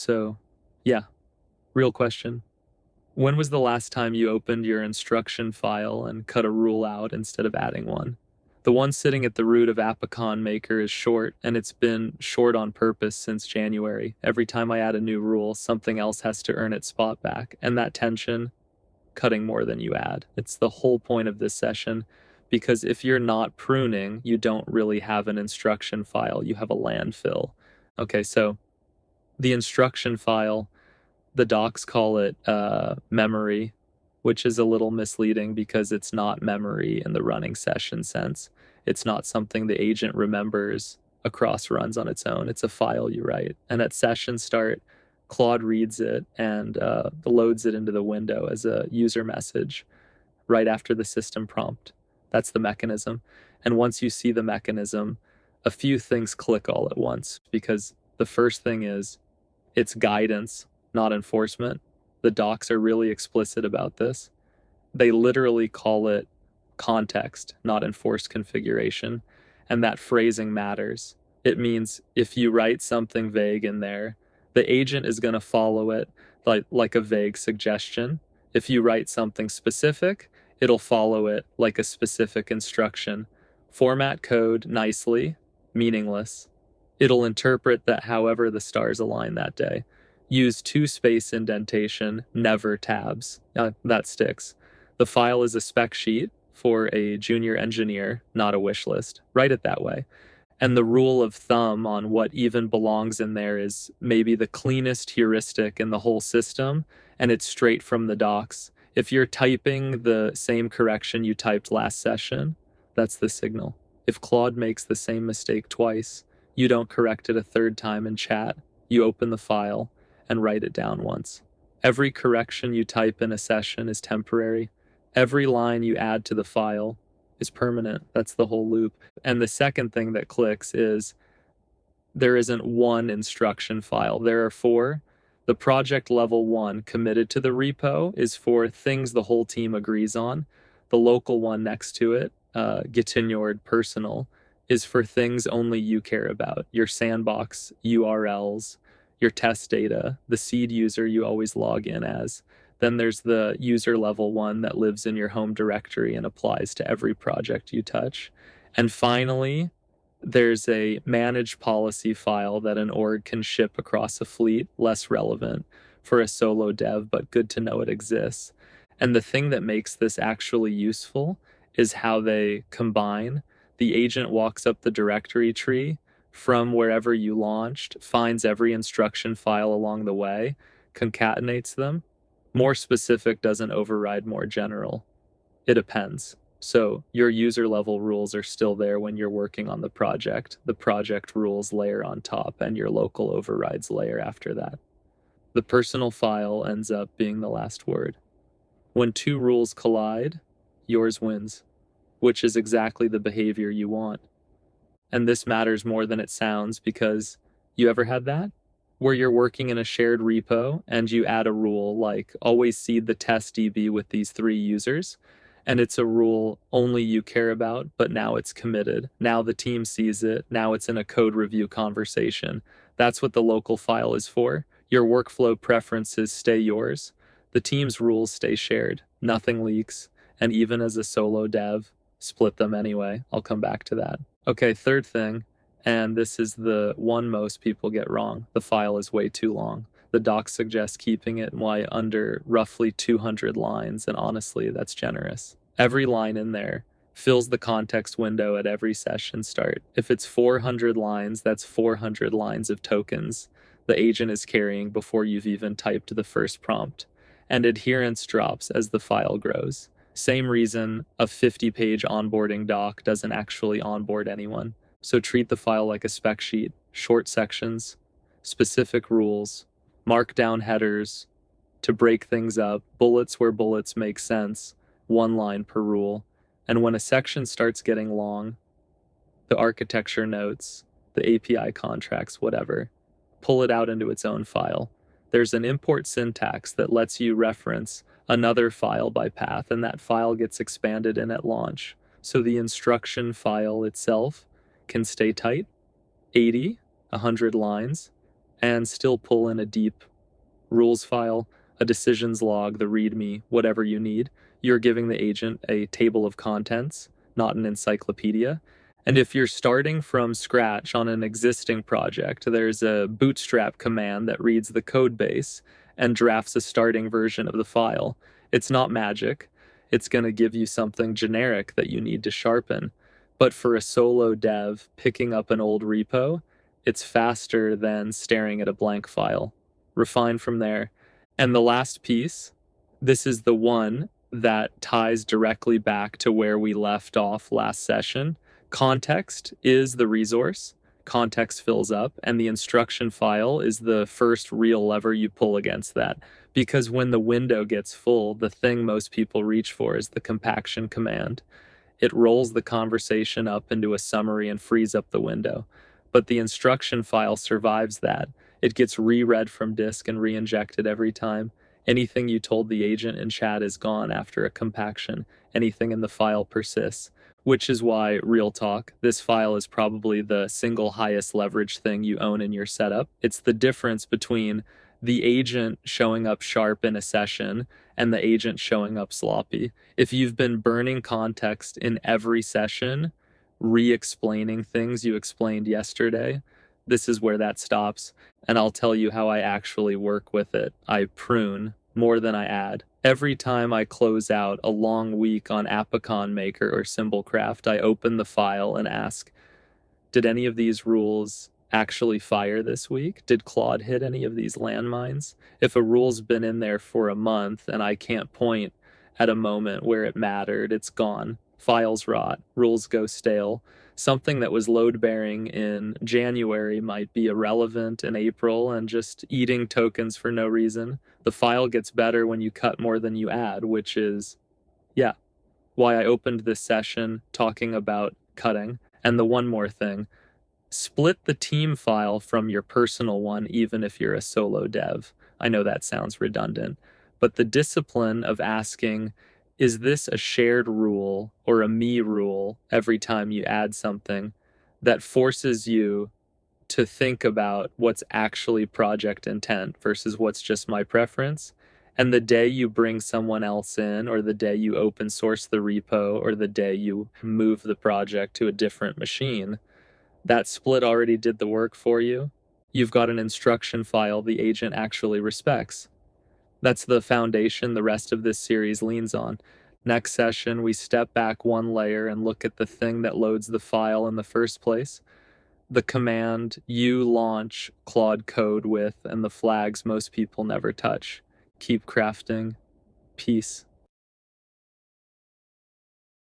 So, yeah, real question. When was the last time you opened your instruction file and cut a rule out instead of adding one? The one sitting at the root of Apicon Maker is short, and it's been short on purpose since January. Every time I add a new rule, something else has to earn its spot back, and that tension, cutting more than you add. It's the whole point of this session, because if you're not pruning, you don't really have an instruction file, you have a landfill. Okay, so the instruction file, the docs call it memory, which is a little misleading because it's not memory in the running session sense. It's not something the agent remembers across runs on its own. It's a file you write. And at session start, Claude reads it and loads it into the window as a user message right after the system prompt. That's the mechanism. And once you see the mechanism, a few things click all at once, because the first thing is it's guidance, not enforcement. The docs are really explicit about this. They literally call it context, not enforced configuration. And that phrasing matters. It means if you write something vague in there, the agent is going to follow it like a vague suggestion. If you write something specific, it'll follow it like a specific instruction. Format code nicely, meaningless. It'll interpret that however the stars align that day. Use 2-space indentation, never tabs. That sticks. The file is a spec sheet for a junior engineer, not a wish list. Write it that way. And the rule of thumb on what even belongs in there is maybe the cleanest heuristic in the whole system, and it's straight from the docs. If you're typing the same correction you typed last session, that's the signal. If Claude makes the same mistake twice, you don't correct it a third time in chat. You open the file and write it down once. Every correction you type in a session is temporary. Every line you add to the file is permanent. That's the whole loop. And the second thing that clicks is there isn't one instruction file. There are 4. The project level 1 committed to the repo is for things the whole team agrees on. The local one next to it, gitignored personal, is for things only you care about. Your sandbox URLs, your test data, the seed user you always log in as. Then there's the user level one that lives in your home directory and applies to every project you touch. And finally, there's a manage policy file that an org can ship across a fleet, less relevant for a solo dev, but good to know it exists. And the thing that makes this actually useful is how they combine. The agent walks up the directory tree from wherever you launched, finds every instruction file along the way, concatenates them. More specific doesn't override more general. It depends. So your user level rules are still there when you're working on the project. The project rules layer on top and your local overrides layer after that. The personal file ends up being the last word. When 2 rules collide, yours wins, which is exactly the behavior you want. And this matters more than it sounds, because you ever had that? Where you're working in a shared repo and you add a rule like always seed the test DB with these 3 users, and it's a rule only you care about, but now it's committed. Now the team sees it. Now it's in a code review conversation. That's what the local file is for. Your workflow preferences stay yours. The team's rules stay shared. Nothing leaks. And even as a solo dev, split them anyway. I'll come back to that. Okay, third thing, and this is the one most people get wrong. The file is way too long. The docs suggest keeping it under roughly 200 lines, and honestly, that's generous. Every line in there fills the context window at every session start. If it's 400 lines, that's 400 lines of tokens the agent is carrying before you've even typed the first prompt. And adherence drops as the file grows. Same reason a 50-page onboarding doc doesn't actually onboard anyone. So treat the file like a spec sheet, short sections, specific rules, markdown headers to break things up, bullets where bullets make sense, 1 line per rule. And when a section starts getting long, the architecture notes, the API contracts, whatever, pull it out into its own file. There's an import syntax that lets you reference another file by path, and that file gets expanded in at launch. So the instruction file itself can stay tight, 80, 100 lines, and still pull in a deep rules file, a decisions log, the README, whatever you need. You're giving the agent a table of contents, not an encyclopedia. And if you're starting from scratch on an existing project, there's a bootstrap command that reads the code base and drafts a starting version of the file. It's not magic. It's going to give you something generic that you need to sharpen. But for a solo dev picking up an old repo, it's faster than staring at a blank file. Refine from there. And the last piece, this is the one that ties directly back to where we left off last session. Context is the resource. Context fills up, and the instruction file is the first real lever you pull against that. Because when the window gets full, the thing most people reach for is the compaction command. It rolls the conversation up into a summary and frees up the window. But the instruction file survives that. It gets reread from disk and re-injected every time. Anything you told the agent in chat is gone after a compaction. Anything in the file persists. Which is why, real talk, this file is probably the single highest leverage thing you own in your setup. It's the difference between the agent showing up sharp in a session and the agent showing up sloppy. If you've been burning context in every session, re-explaining things you explained yesterday, this is where that stops. And I'll tell you how I actually work with it. I prune more than I add. Every time I close out a long week on Apicon Maker or Symbolcraft, I open the file and ask, did any of these rules actually fire this week? Did Claude hit any of these landmines? If a rule's been in there for a month and I can't point at a moment where it mattered, it's gone. Files rot, rules go stale. Something that was load-bearing in January might be irrelevant in April and just eating tokens for no reason. The file gets better when you cut more than you add, which is, yeah, why I opened this session talking about cutting. And the one more thing, split the team file from your personal one, even if you're a solo dev. I know that sounds redundant, but the discipline of asking, is this a shared rule or a me rule every time you add something, that forces you to think about what's actually project intent versus what's just my preference. And the day you bring someone else in, or the day you open source the repo, or the day you move the project to a different machine, that split already did the work for you. You've got an instruction file the agent actually respects. That's the foundation the rest of this series leans on. Next session, we step back one layer and look at the thing that loads the file in the first place, the command you launch Claude Code with, and the flags most people never touch. Keep crafting. Peace.